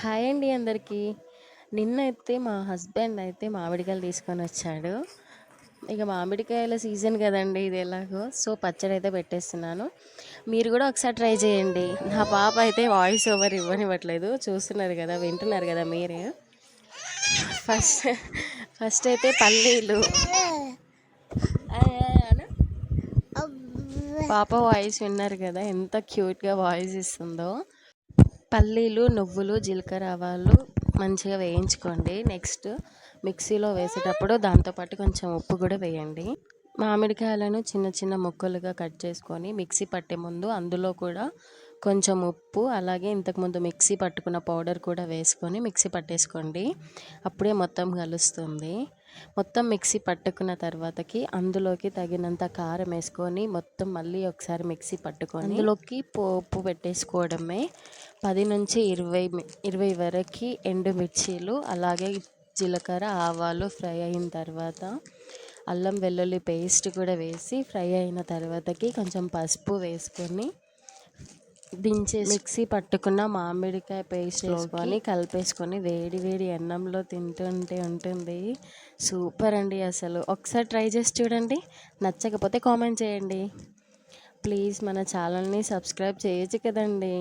Hi అండి అందరికీ. నిన్నైతే మా హస్బెండ్ అయితే మామిడికాయలు తీసుకొనొచ్చాడు. ఇక మామిడికాయల సీజన్ కదండీ ఇది ఎలాగో. సో, పచ్చడైతే పెట్టేస్తున్నాను. మీరు కూడా ఒకసారి ట్రై చేయండి. నా పాప అయితే వాయిస్ ఓవర్ ఇవ్వనివ్వట్లేదు. చూస్తున్నారు కదా, వింటున్నారు కదా మీరే. ఫస్ట్ ఫస్ట్ అయితే పల్లీలు అను. పాప వాయిస్ విన్నారు కదా, ఎంత క్యూట్‌గా వాయిస్ ఇస్తుందో. పల్లీలు, నువ్వులు, జీలకర్ర, ఆవాలు మంచిగా వేయించుకోండి. నెక్స్ట్ మిక్సీలో వేసేటప్పుడు దాంతోపాటు కొంచెం ఉప్పు కూడా వేయండి. మామిడికాయలను చిన్న చిన్న ముక్కలుగా కట్ చేసుకొని మిక్సీ పట్టే ముందు అందులో కూడా కొంచెం ఉప్పు, అలాగే ఇంతకుముందు మిక్సీ పట్టుకున్న పౌడర్ కూడా వేసుకొని మిక్సీ పట్టేసుకోండి. అప్పుడే మొత్తం కలుస్తుంది. మొత్తం మిక్సీ పట్టుకున్న తర్వాతకి అందులోకి తగినంత కారం వేసుకొని మొత్తం మళ్ళీ ఒకసారి మిక్సీ పట్టుకొని అందులోకి పోపు పెట్టేసుకోవడమే. 10 నుంచి 20 వరకు ఎండుమిర్చీలు, అలాగే జీలకర్ర, ఆవాలు ఫ్రై అయిన తర్వాత అల్లం వెల్లుల్లి పేస్ట్ కూడా వేసి ఫ్రై అయిన తర్వాతకి కొంచెం పసుపు వేసుకొని మిక్సీ పట్టుకున్న మామిడికాయ పేస్ట్ వేసుకొని కలిపేసుకొని వేడి వేడి అన్నంలో తింటుంటే ఉంటుంది సూపర్ అండి. అసలు ఒకసారి ట్రై చేసి చూడండి. నచ్చకపోతే కామెంట్ చేయండి. ప్లీజ్ మన ఛానల్ని సబ్స్క్రైబ్ చేయొచ్చు కదండి.